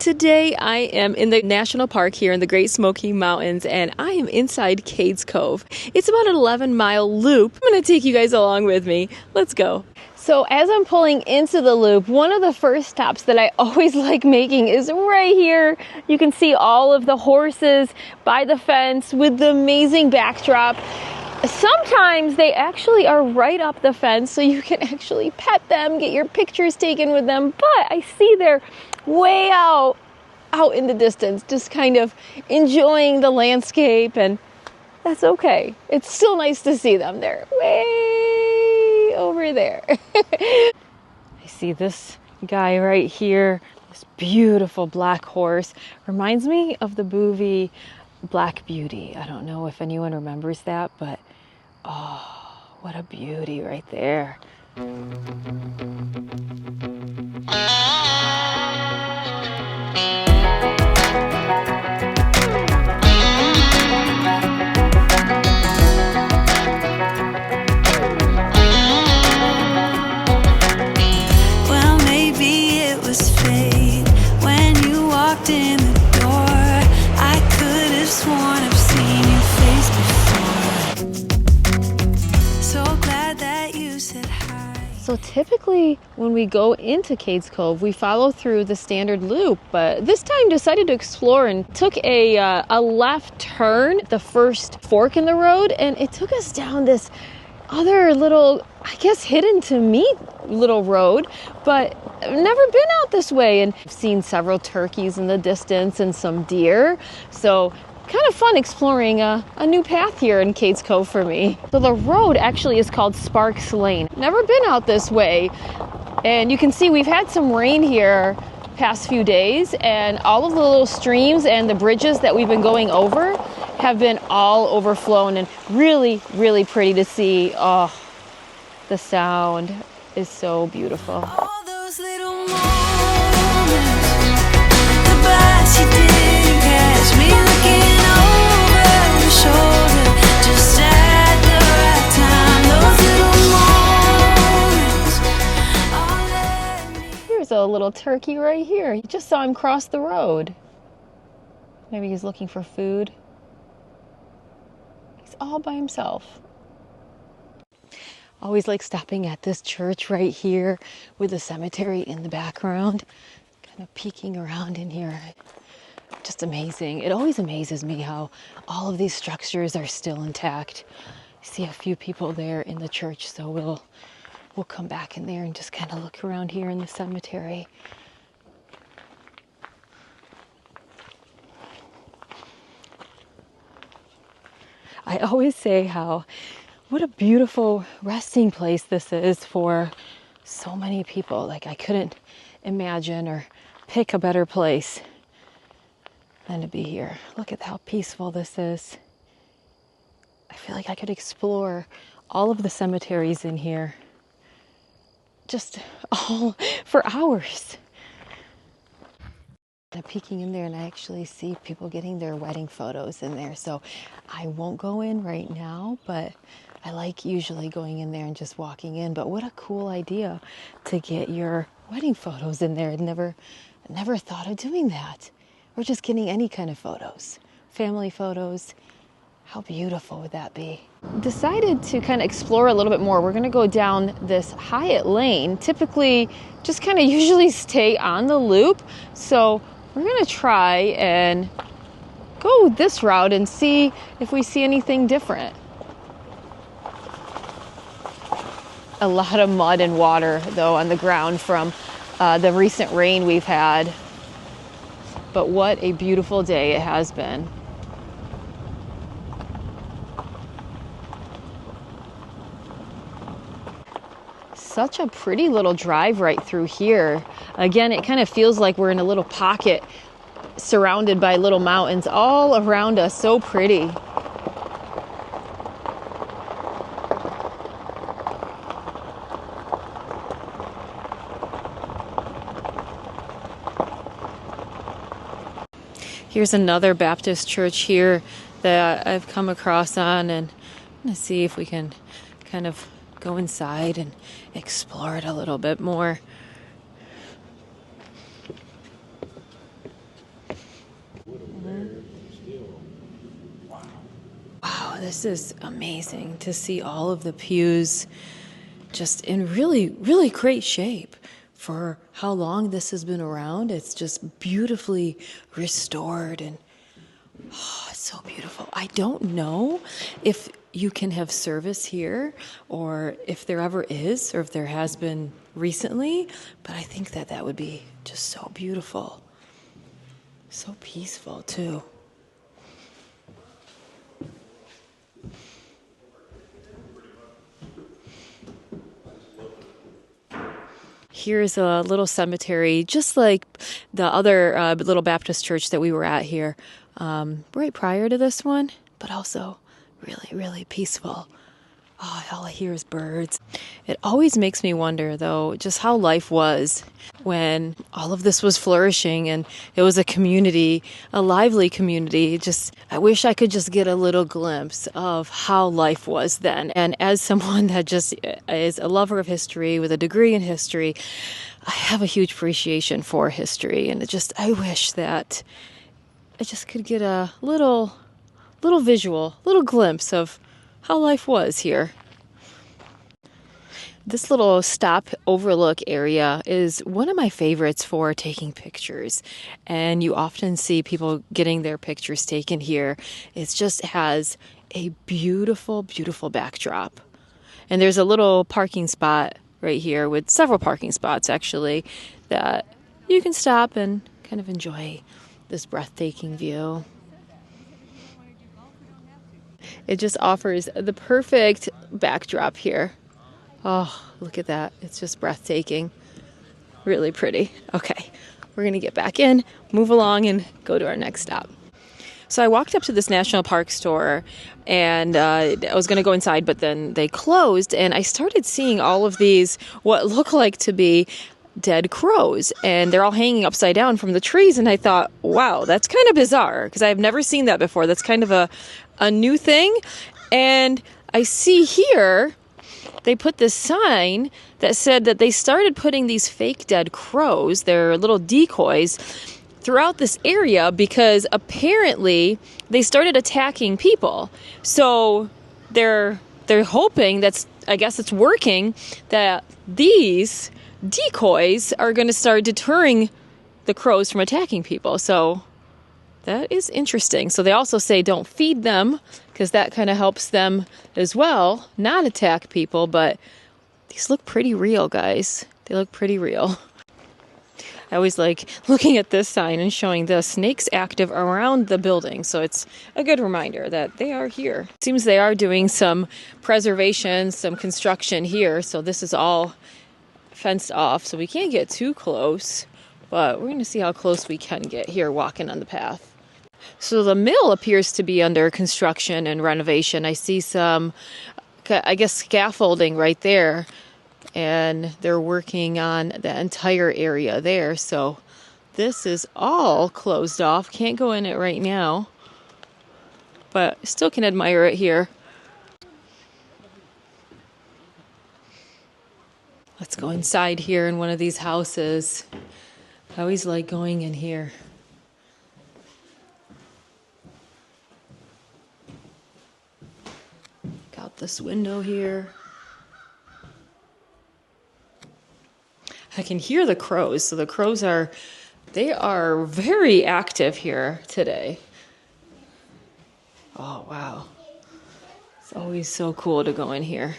Today I am in the national park here in the Great Smoky Mountains, and I am inside Cades Cove. It's about an 11-mile loop. I'm going to take you guys along with me. Let's go. So as I'm pulling into the loop, one of the first stops that I always like making is right here. You can see all of the horses by the fence with the amazing backdrop. Sometimes they actually are right up the fence, so you can actually pet them, get your pictures taken with them, but I see they're way out in the distance, just kind of enjoying the landscape, and that's okay. It's still nice to see them. They're way over there. I see this guy right here, this beautiful black horse. Reminds me of the movie Black Beauty. I don't know if anyone remembers that, but oh, what a beauty right there. Well, maybe it was fate when you walked in the door. I could have sworn I've seen your face before. So glad that you said hi. So typically when we go into Cades Cove, we follow through the standard loop, but this time decided to explore and took a left turn, the first fork in the road, and it took us down this other little, I guess, hidden to me little road, but I've never been out this way, and I've seen several turkeys in the distance and some deer. So kind of fun exploring a new path here in Cades Cove for me. So the road actually is called Sparks Lane. Never been out this way, and you can see we've had some rain here past few days, and all of the little streams and the bridges that we've been going over have been all overflown, and really, really pretty to see. Oh, the sound is so beautiful. All those little moments, the bites you didn't catch me looking over your shoulder, just at the right time. Those little moments, all let me. Here's a little turkey right here. You just saw him cross the road. Maybe he's looking for food. He's all by himself. Always like stopping at this church right here with the cemetery in the background. Kind of peeking around in here. Just amazing. It always amazes me how all of these structures are still intact. I see a few people there in the church, so we'll come back in there and just kind of look around here in the cemetery. I always say what a beautiful resting place this is for so many people. Like, I couldn't imagine or pick a better place than to be here. Look at how peaceful this is. I feel like I could explore all of the cemeteries in here just all for hours. I'm peeking in there, and I actually see people getting their wedding photos in there. So I won't go in right now, but I like usually going in there and just walking in. But what a cool idea to get your wedding photos in there. I never thought of doing that. Or just getting any kind of photos, family photos. How beautiful would that be? Decided to kind of explore a little bit more. We're going to go down this Hyatt Lane. Typically, just kind of usually stay on the loop. So we're going to try and go this route and see if we see anything different. A lot of mud and water, though, on the ground from the recent rain we've had. But what a beautiful day it has been. Such a pretty little drive right through here. Again, it kind of feels like we're in a little pocket surrounded by little mountains all around us. So pretty. Here's another Baptist church here that I've come across on, and I'm going to see if we can kind of go inside and explore it a little bit more. this is amazing to see all of the pews just in really, really great shape for how long this has been around. It's just beautifully restored and it's so beautiful. I don't know if you can have service here or if there ever is or if there has been recently, but I think that that would be just so beautiful. So peaceful too. Here's a little cemetery, just like the other little Baptist church that we were at here, right prior to this one, but also really, really peaceful. Oh, all I hear is birds. It always makes me wonder, though, just how life was when all of this was flourishing and it was a community, a lively community. I wish I could just get a little glimpse of how life was then. And as someone that just is a lover of history with a degree in history, I have a huge appreciation for history. And I wish that I just could get a little visual, little glimpse of how life was here. This little stop overlook area is one of my favorites for taking pictures. And you often see people getting their pictures taken here. It just has a beautiful, beautiful backdrop. And there's a little parking spot right here with several parking spots actually that you can stop and kind of enjoy this breathtaking view. It just offers the perfect backdrop here. Oh, look at that. It's just breathtaking. Really pretty. Okay, we're going to get back in, move along, and go to our next stop. So I walked up to this national park store, and I was going to go inside, but then they closed, and I started seeing all of these, what look like to be dead crows, and they're all hanging upside down from the trees, and I thought, wow, that's kind of bizarre, because I've never seen that before. That's kind of a new thing. And I see here they put this sign that said that they started putting these fake dead crows, their little decoys, throughout this area because apparently they started attacking people. So they're hoping I guess it's working, that these decoys are going to start deterring the crows from attacking people. So that is interesting. So they also say don't feed them because that kind of helps them as well not attack people. But these look pretty real, guys. They look pretty real. I always like looking at this sign and showing the snakes active around the building. So it's a good reminder that they are here. It seems they are doing some preservation, some construction here. So this is all fenced off. So we can't get too close. But we're going to see how close we can get here walking on the path. So the mill appears to be under construction and renovation. I see some, I guess, scaffolding right there. And they're working on the entire area there. So this is all closed off. Can't go in it right now. But still can admire it here. Let's go inside here in one of these houses. I always like going in here. Got this window here. I can hear the crows. So the crows are very active here today. Oh, wow. It's always so cool to go in here.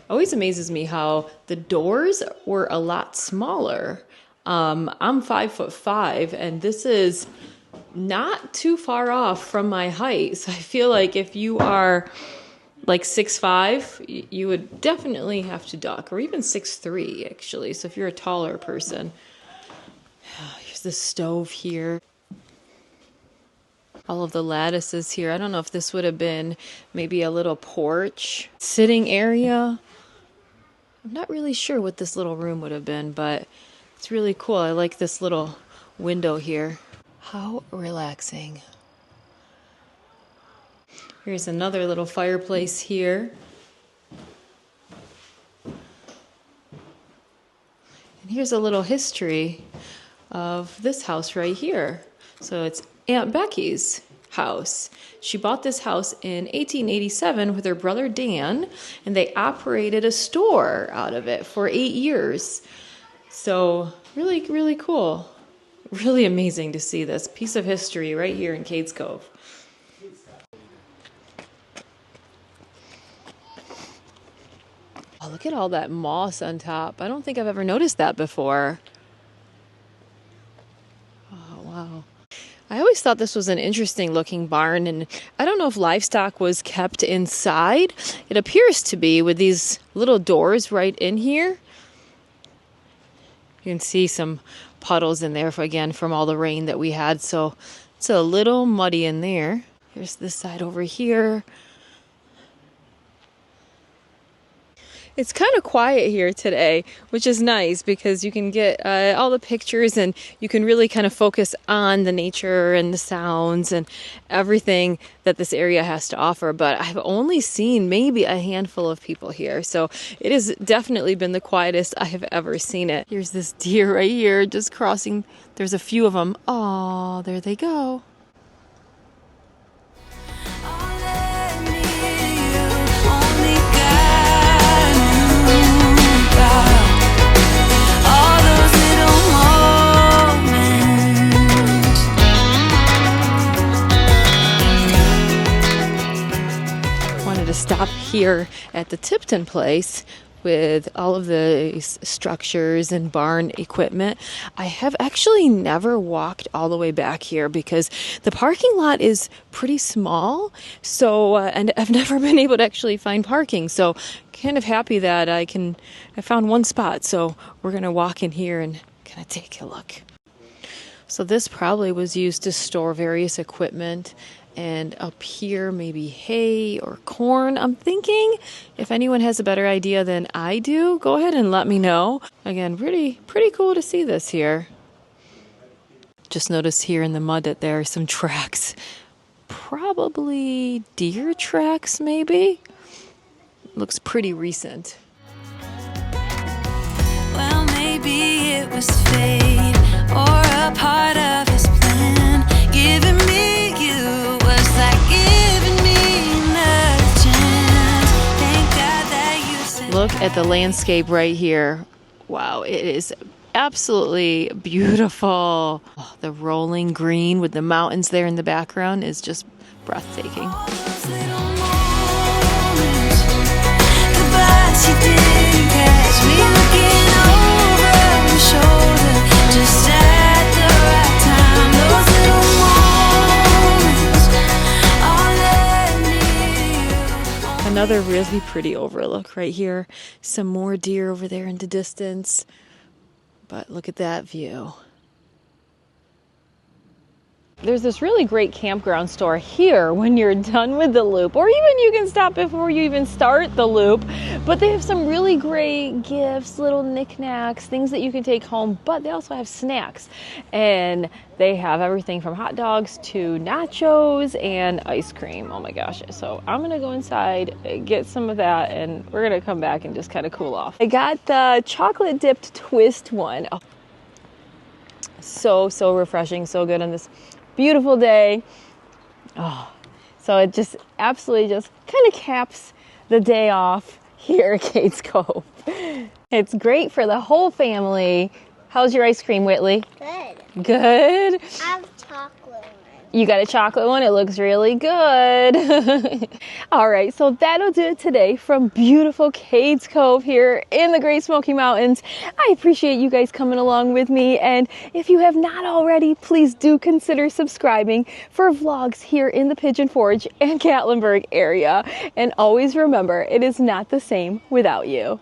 Always amazes me how the doors were a lot smaller. I'm 5'5", and this is not too far off from my height. So I feel like if you are like 6'5", you would definitely have to duck, or even 6'3", actually. So if you're a taller person. Here's the stove here. All of the lattices here. I don't know if this would have been maybe a little porch, sitting area. I'm not really sure what this little room would have been, but it's really cool. I like this little window here. How relaxing. Here's another little fireplace here. And here's a little history of this house right here. So it's Aunt Becky's house. She bought this house in 1887 with her brother Dan, and they operated a store out of it for 8 years. So really, really cool. Really amazing to see this piece of history right here in Cades Cove. Oh, look at all that moss on top. I don't think I've ever noticed that before. Oh, wow. I always thought this was an interesting looking barn, and I don't know if livestock was kept inside. It appears to be, with these little doors right in here. You can see some puddles in there, again, from all the rain that we had, so it's a little muddy in there. Here's this side over here. It's kind of quiet here today, which is nice because you can get all the pictures and you can really kind of focus on the nature and the sounds and everything that this area has to offer. But I've only seen maybe a handful of people here, so it has definitely been the quietest I have ever seen it. Here's this deer right here just crossing. There's a few of them. Oh, there they go. Stop here at the Tipton place with all of the structures and barn equipment. I have actually never walked all the way back here because the parking lot is pretty small, so and I've never been able to actually find parking, so kind of happy that I found one spot. So we're gonna walk in here and kind of take a look. So this probably was used to store various equipment. And up here, maybe hay or corn, I'm thinking. If anyone has a better idea than I do, go ahead and let me know. Again, pretty cool to see this here. Just noticed here in the mud that there are some tracks. Probably deer tracks, maybe? Looks pretty recent. Well, maybe it was fate or a part of his plan. Giving me you was like giving me another chance. Thank God that you said. Look at the landscape right here. Wow, it is absolutely beautiful. Oh, the rolling green with the mountains there in the background is just breathtaking. All those little moments, the bus you didn't catch me looking over my shoulder, just at the right time. Those little moments, all let me. Another really pretty overlook right here. Some more deer over there in the distance. But look at that view. There's this really great campground store here when you're done with the loop, or even you can stop before you even start the loop. But they have some really great gifts, little knickknacks, things that you can take home, but they also have snacks. And they have everything from hot dogs to nachos and ice cream. Oh my gosh. So I'm gonna go inside, get some of that, and we're gonna come back and just kind of cool off. I got the chocolate dipped twist one. Oh, so refreshing, so good on this beautiful day. Oh, so it just absolutely just kind of caps the day off here at Cades Cove. It's great for the whole family. How's your ice cream, Whitley? Good. Good? I have chocolate one. You got a chocolate one? It looks really good. All right, so that'll do it today from beautiful Cades Cove here in the Great Smoky Mountains. I appreciate you guys coming along with me, and if you have not already, please do consider subscribing for vlogs here in the Pigeon Forge and Gatlinburg area. And always remember, it is not the same without you.